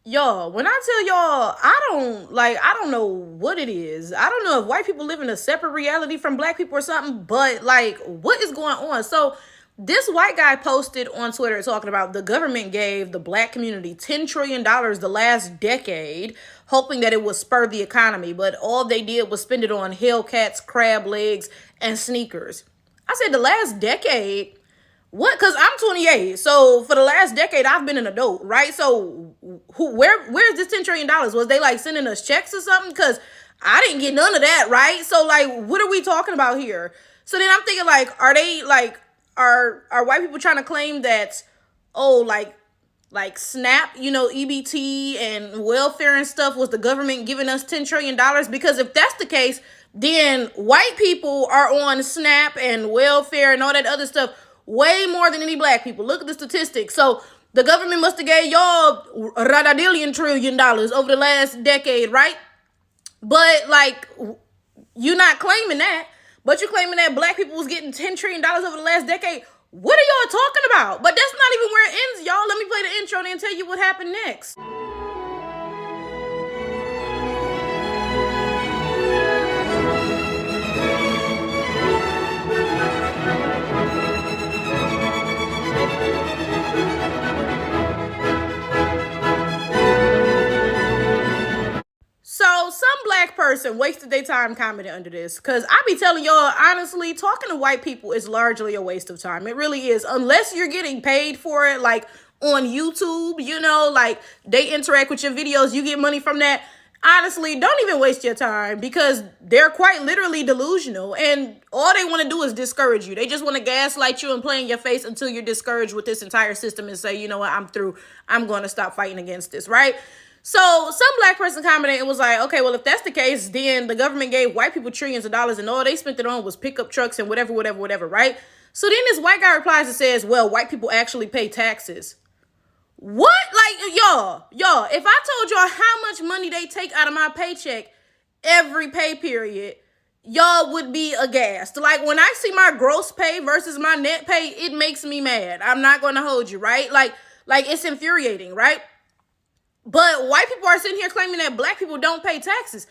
Y'all, when I tell y'all, I don't know what it is. I don't know if white people live in a separate reality from black people or something, but like, what is going on? So, this white guy posted on Twitter talking about the government gave the black community $10 trillion the last decade, hoping that it would spur the economy, but all they did was spend it on Hellcats, crab legs, and sneakers. I said, the last decade? What? Because I'm 28. So for the last decade, I've been an adult, right? So where's this $10 trillion? Was they like sending us checks or something? Because I didn't get none of that, right? So like, what are we talking about here? So then I'm thinking like, are they like, are white people trying to claim that, oh, like SNAP, EBT and welfare and stuff was the government giving us $10 trillion? Because if that's the case, then white people are on SNAP and welfare and all that other stuff way more than any black people. Look at the statistics. So the government must have gave y'all $1 trillion over the last decade, right? But like, you're not claiming that, but you're claiming that black people was getting $10 trillion over the last decade. What are y'all talking about? But that's not even where it ends, y'all. Let me play the intro and then tell you what happened next. So some black person wasted their time commenting under this. Cause I be telling y'all, honestly, talking to white people is largely a waste of time. It really is. Unless you're getting paid for it, like on YouTube, like they interact with your videos, you get money from that. Honestly, don't even waste your time because they're quite literally delusional and all they want to do is discourage you. They just want to gaslight you and play in your face until you're discouraged with this entire system and say, you know what, I'm through. I'm going to stop fighting against this, right? So some black person commented and was like, okay, well, if that's the case, then the government gave white people trillions of dollars and all they spent it on was pickup trucks and whatever, right? So then this white guy replies and says, well, white people actually pay taxes. What? Like, y'all, if I told y'all how much money they take out of my paycheck every pay period, y'all would be aghast. Like, when I see my gross pay versus my net pay, it makes me mad. I'm not going to hold you, right? Like it's infuriating, right? But white people are sitting here claiming that black people don't pay taxes.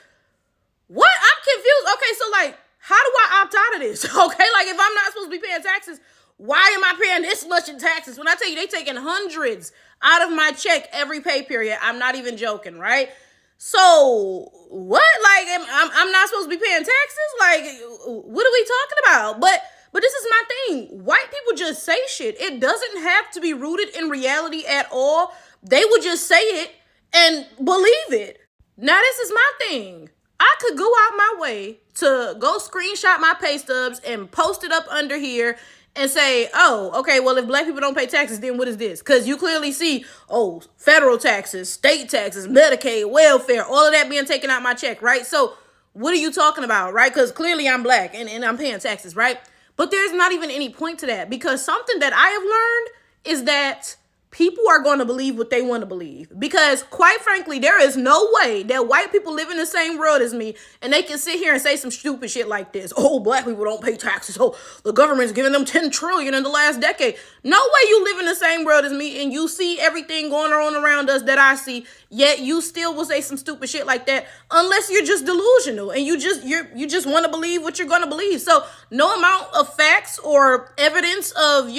What? I'm confused. Okay, so like, how do I opt out of this? Okay, like if I'm not supposed to be paying taxes, why am I paying this much in taxes? When I tell you they taking hundreds out of my check every pay period, I'm not even joking, right? So what? Like I'm not supposed to be paying taxes? Like what are we talking about? But this is my thing. White people just say shit. It doesn't have to be rooted in reality at all. They would just say it and believe it. Now, this is my thing. I could go out my way to go screenshot my pay stubs and post it up under here and say, oh, okay, well, if black people don't pay taxes, then what is this? Because you clearly see, oh, federal taxes, state taxes, Medicaid, welfare, all of that being taken out my check, right? So what are you talking about, right? Because clearly I'm black and I'm paying taxes, right? But there's not even any point to that because something that I have learned is that people are going to believe what they want to believe because quite frankly, there is no way that white people live in the same world as me and they can sit here and say some stupid shit like this. Oh, black people don't pay taxes. Oh, the government's giving them 10 trillion in the last decade. No way you live in the same world as me and you see everything going on around us that I see, yet you still will say some stupid shit like that unless you're just delusional and you just want to believe what you're going to believe. So no amount of facts or evidence of,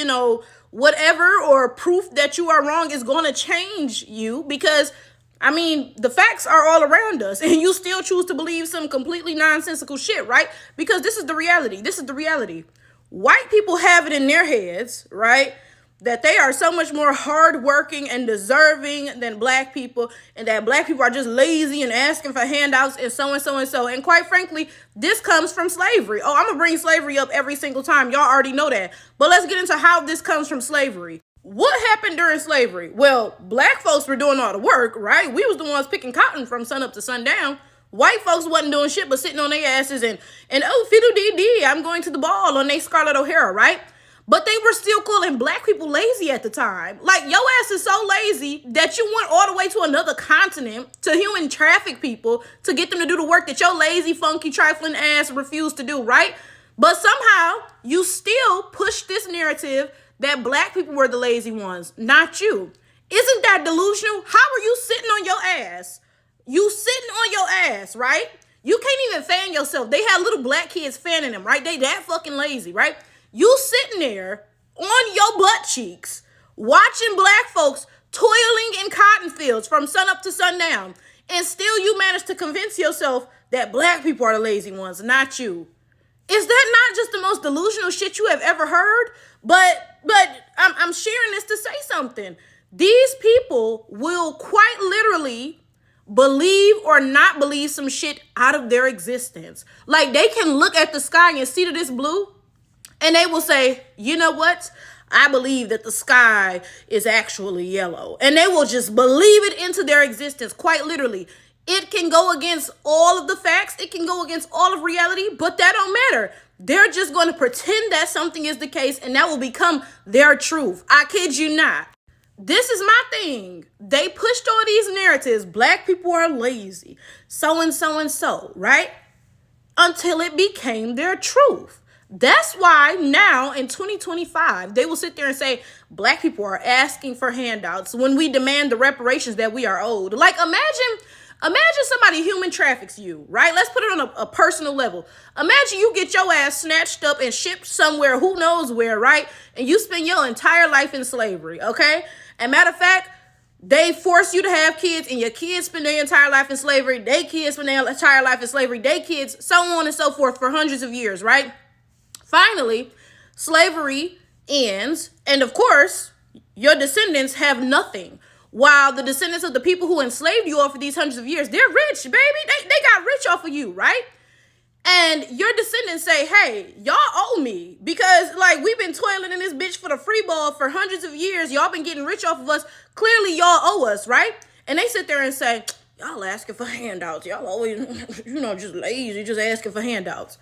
whatever or proof that you are wrong is going to change you because the facts are all around us and you still choose to believe some completely nonsensical shit, right? Because this is the reality. White people have it in their heads, right? That they are so much more hardworking and deserving than black people, and that black people are just lazy and asking for handouts and so and so and so. And quite frankly, this comes from slavery. Oh, I'm gonna bring slavery up every single time. Y'all already know that. But let's get into how this comes from slavery. What happened during slavery? Well, black folks were doing all the work, right? We was the ones picking cotton from sun up to sundown. White folks wasn't doing shit but sitting on their asses and oh, fiddle-dee-dee, I'm going to the ball on they Scarlett O'Hara, right? But they were still calling black people lazy at the time. Like, your ass is so lazy that you went all the way to another continent to human traffic people to get them to do the work that your lazy, funky, trifling ass refused to do, right? But somehow, you still push this narrative that black people were the lazy ones, not you. Isn't that delusional? How are you sitting on your ass? You sitting on your ass, right? You can't even fan yourself. They had little black kids fanning them, right? They that fucking lazy, right? You sitting there on your butt cheeks, watching black folks toiling in cotton fields from sun up to sundown, and still you manage to convince yourself that black people are the lazy ones, not you. Is that not just the most delusional shit you have ever heard? But I'm sharing this to say something. These people will quite literally believe or not believe some shit out of their existence. Like, they can look at the sky and see that it's blue, and they will say, you know what? I believe that the sky is actually yellow. And they will just believe it into their existence, quite literally. It can go against all of the facts. It can go against all of reality, but that don't matter. They're just going to pretend that something is the case, and that will become their truth. I kid you not. This is my thing. They pushed all these narratives. Black people are lazy. So and so and so, right? Until it became their truth. That's why now in 2025, they will sit there and say, black people are asking for handouts when we demand the reparations that we are owed. Like, imagine somebody human traffics you, right? Let's put it on a personal level. Imagine you get your ass snatched up and shipped somewhere, who knows where, right? And you spend your entire life in slavery, okay? And matter of fact, they force you to have kids, and your kids spend their entire life in slavery. They kids spend their entire life in slavery. They kids, so on and so forth for hundreds of years, right? Finally, slavery ends, and of course, your descendants have nothing. While the descendants of the people who enslaved you all for these hundreds of years, they're rich, baby. They got rich off of you, right? And your descendants say, hey, y'all owe me because, like, we've been toiling in this bitch for the free ball for hundreds of years. Y'all been getting rich off of us. Clearly, y'all owe us, right? And they sit there and say, y'all asking for handouts. Y'all always, just lazy, just asking for handouts.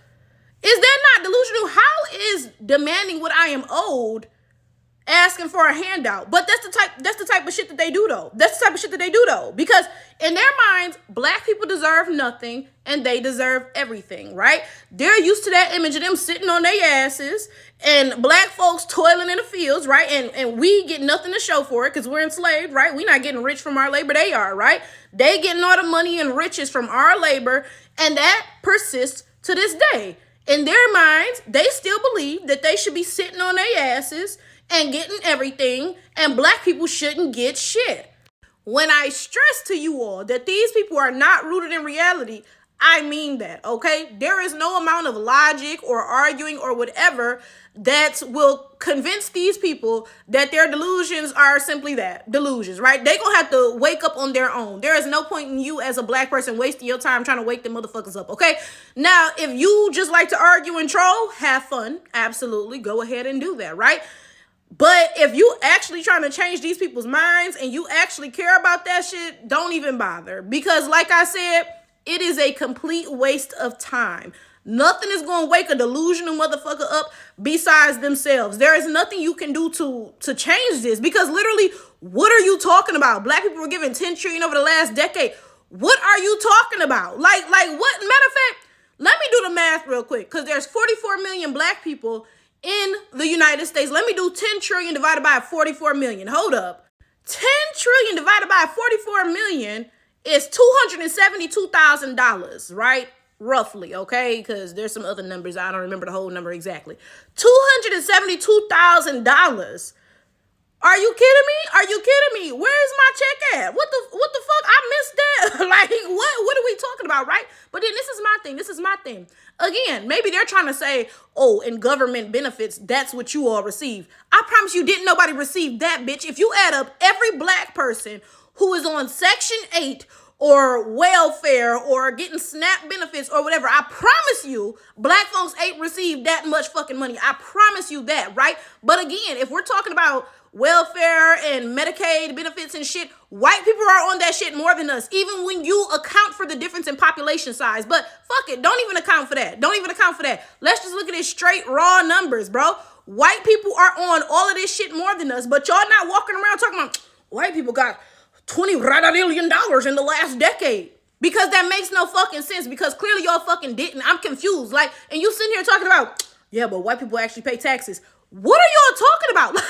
Is that not delusional? How is demanding what I am owed asking for a handout? But that's the type of shit that they do, though. Because in their minds, black people deserve nothing and they deserve everything, right? They're used to that image of them sitting on their asses and black folks toiling in the fields, right? And we get nothing to show for it because we're enslaved, right? We're not getting rich from our labor. They are, right? They getting all the money and riches from our labor, and that persists to this day. In their minds, they still believe that they should be sitting on their asses and getting everything, and black people shouldn't get shit. When I stress to you all that these people are not rooted in reality, I mean that, okay? There is no amount of logic or arguing or whatever that will convince these people that their delusions are simply that, delusions, right? They're going to have to wake up on their own. There is no point in you as a black person wasting your time trying to wake them motherfuckers up, okay? Now, if you just like to argue and troll, have fun. Absolutely. Go ahead and do that, right? But if you actually trying to change these people's minds and you actually care about that shit, don't even bother. Because like I said, it is a complete waste of time. Nothing is going to wake a delusional motherfucker up besides themselves. There is nothing you can do to change this, because literally, what are you talking about? Black people were given 10 trillion over the last decade. What are you talking about? Like what? Matter of fact, let me do the math real quick, because there's 44 million black people in the United States. Let me do 10 trillion divided by 44 million. Hold up. 10 trillion divided by 44 million is $272,000, right? Roughly, okay? Because there's some other numbers. I don't remember the whole number exactly. $272,000. Are you kidding me? Where's my check at? What the fuck? I missed that. Like, what are we talking about, right? But then this is my thing. Again, maybe they're trying to say, oh, in government benefits, that's what you all receive. I promise you, didn't nobody receive that, bitch. If you add up every black person who is on Section 8 or welfare or getting SNAP benefits or whatever, I promise you, black folks ain't received that much fucking money. I promise you that, right? But again, if we're talking about welfare and Medicaid benefits and shit, white people are on that shit more than us, even when you account for the difference in population size. But fuck it, don't even account for that. Let's just look at it straight raw numbers, bro. White people are on all of this shit more than us, but y'all not walking around talking about white people got $20 billion in the last decade. Because that makes no fucking sense, because clearly y'all fucking didn't. I'm confused. Like, and you sitting here talking about, yeah, but white people actually pay taxes. What are y'all talking about? like,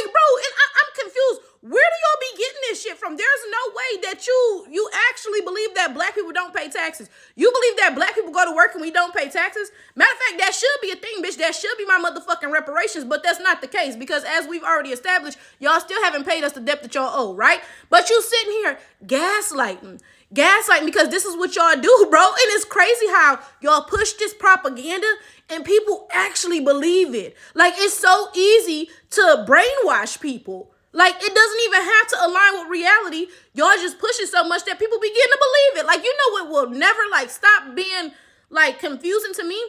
bro, and I'm confused. Where do y'all be getting this shit from? There's no way that you actually believe that black people don't pay taxes. You believe that black people go to work and we don't pay taxes? Matter of fact, that should be a thing, bitch. That should be my motherfucking reparations, but that's not the case because as we've already established, y'all still haven't paid us the debt that y'all owe, right? But you sitting here gaslighting because this is what y'all do, bro. And it's crazy how y'all push this propaganda and people actually believe it. Like, it's so easy to brainwash people. Like, it doesn't even have to align with reality. Y'all just push it so much that people begin to believe it. Like, you know what will never, like, stop being, like, confusing to me?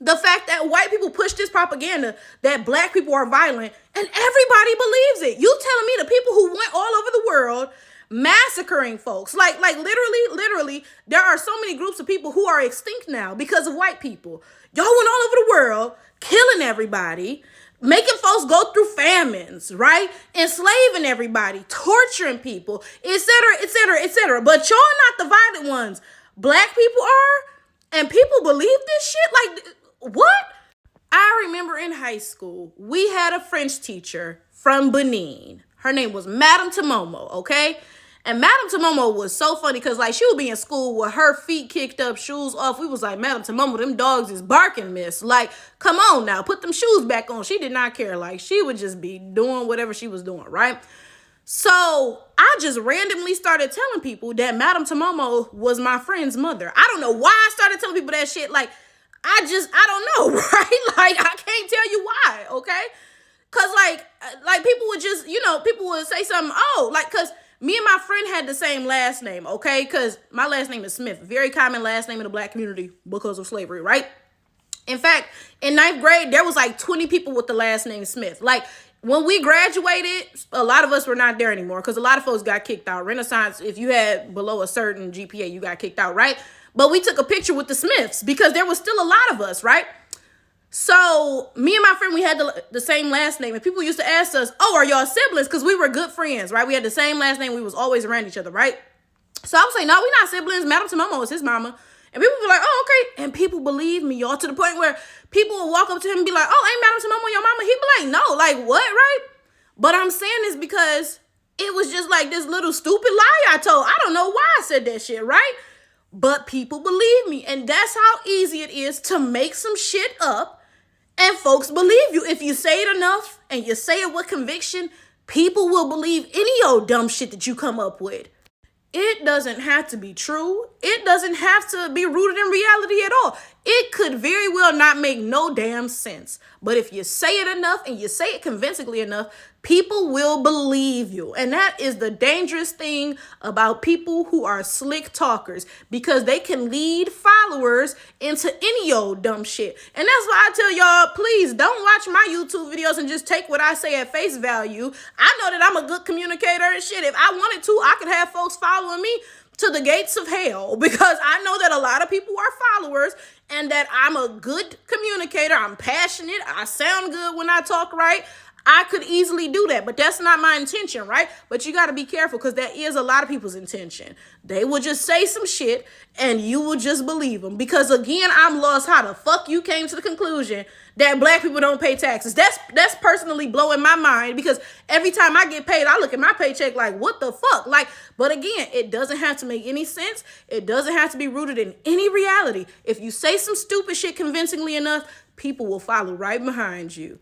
The fact that white people push this propaganda that black people are violent and everybody believes it. You telling me the people who went all over the world massacring folks, like literally, there are so many groups of people who are extinct now because of white people. Y'all went all over the world, killing everybody, making folks go through famines, right? Enslaving everybody, torturing people, etc., etc., etc. But y'all not the violent ones. Black people are, and people believe this shit? Like, what? I remember in high school, we had a French teacher from Benin. Her name was Madame Tomomo, okay? And Madame Tomomo was so funny because, like, she would be in school with her feet kicked up, shoes off. We was like, Madame Tomomo, them dogs is barking, miss. Like, come on now, put them shoes back on. She did not care. Like, she would just be doing whatever she was doing, right? So I just randomly started telling people that Madame Tomomo was my friend's mother. I don't know why I started telling people that shit. Like, I don't know, right? Like, I can't tell you why, okay? Because, like people would just, people would say something, because me and my friend had the same last name, okay? Because my last name is Smith, very common last name in the black community because of slavery, right? In fact, in 9th grade, there was like 20 people with the last name Smith. Like, when we graduated, a lot of us were not there anymore because a lot of folks got kicked out. Renaissance, if you had below a certain GPA, you got kicked out, right? But we took a picture with the Smiths because there was still a lot of us, right? So me and my friend, we had the same last name, and people used to ask us, oh, are y'all siblings? Because we were good friends, right? We had the same last name. We was always around each other, right? So I would say, no, we not siblings. Madame Tomomo is his mama. And people were like, oh, okay. And people believe me, y'all, to the point where people would walk up to him and be like, oh, ain't Madame Tomomo your mama? He'd be like, no, like what, right? But I'm saying this because it was just like this little stupid lie I told. I don't know why I said that shit, right? But people believe me. And that's how easy it is to make some shit up. And folks believe you. If you say it enough and you say it with conviction, people will believe any old dumb shit that you come up with. It doesn't have to be true. It doesn't have to be rooted in reality at all. It could very well not make no damn sense. But if you say it enough and you say it convincingly enough, people will believe you. And that is the dangerous thing about people who are slick talkers, because they can lead followers into any old dumb shit. And that's why I tell y'all, please don't watch my YouTube videos and just take what I say at face value. I know that I'm a good communicator and shit. If I wanted to, I could have folks following me to the gates of hell, because I know that a lot of people are followers and that I'm a good communicator. I'm passionate. I sound good when I talk, right? I could easily do that, but that's not my intention, right? But you got to be careful, because that is a lot of people's intention. They will just say some shit and you will just believe them. Because again, I'm lost how the fuck you came to the conclusion that black people don't pay taxes. That's personally blowing my mind, because every time I get paid, I look at my paycheck like, what the fuck? Like, but again, it doesn't have to make any sense. It doesn't have to be rooted in any reality. If you say some stupid shit convincingly enough, people will follow right behind you.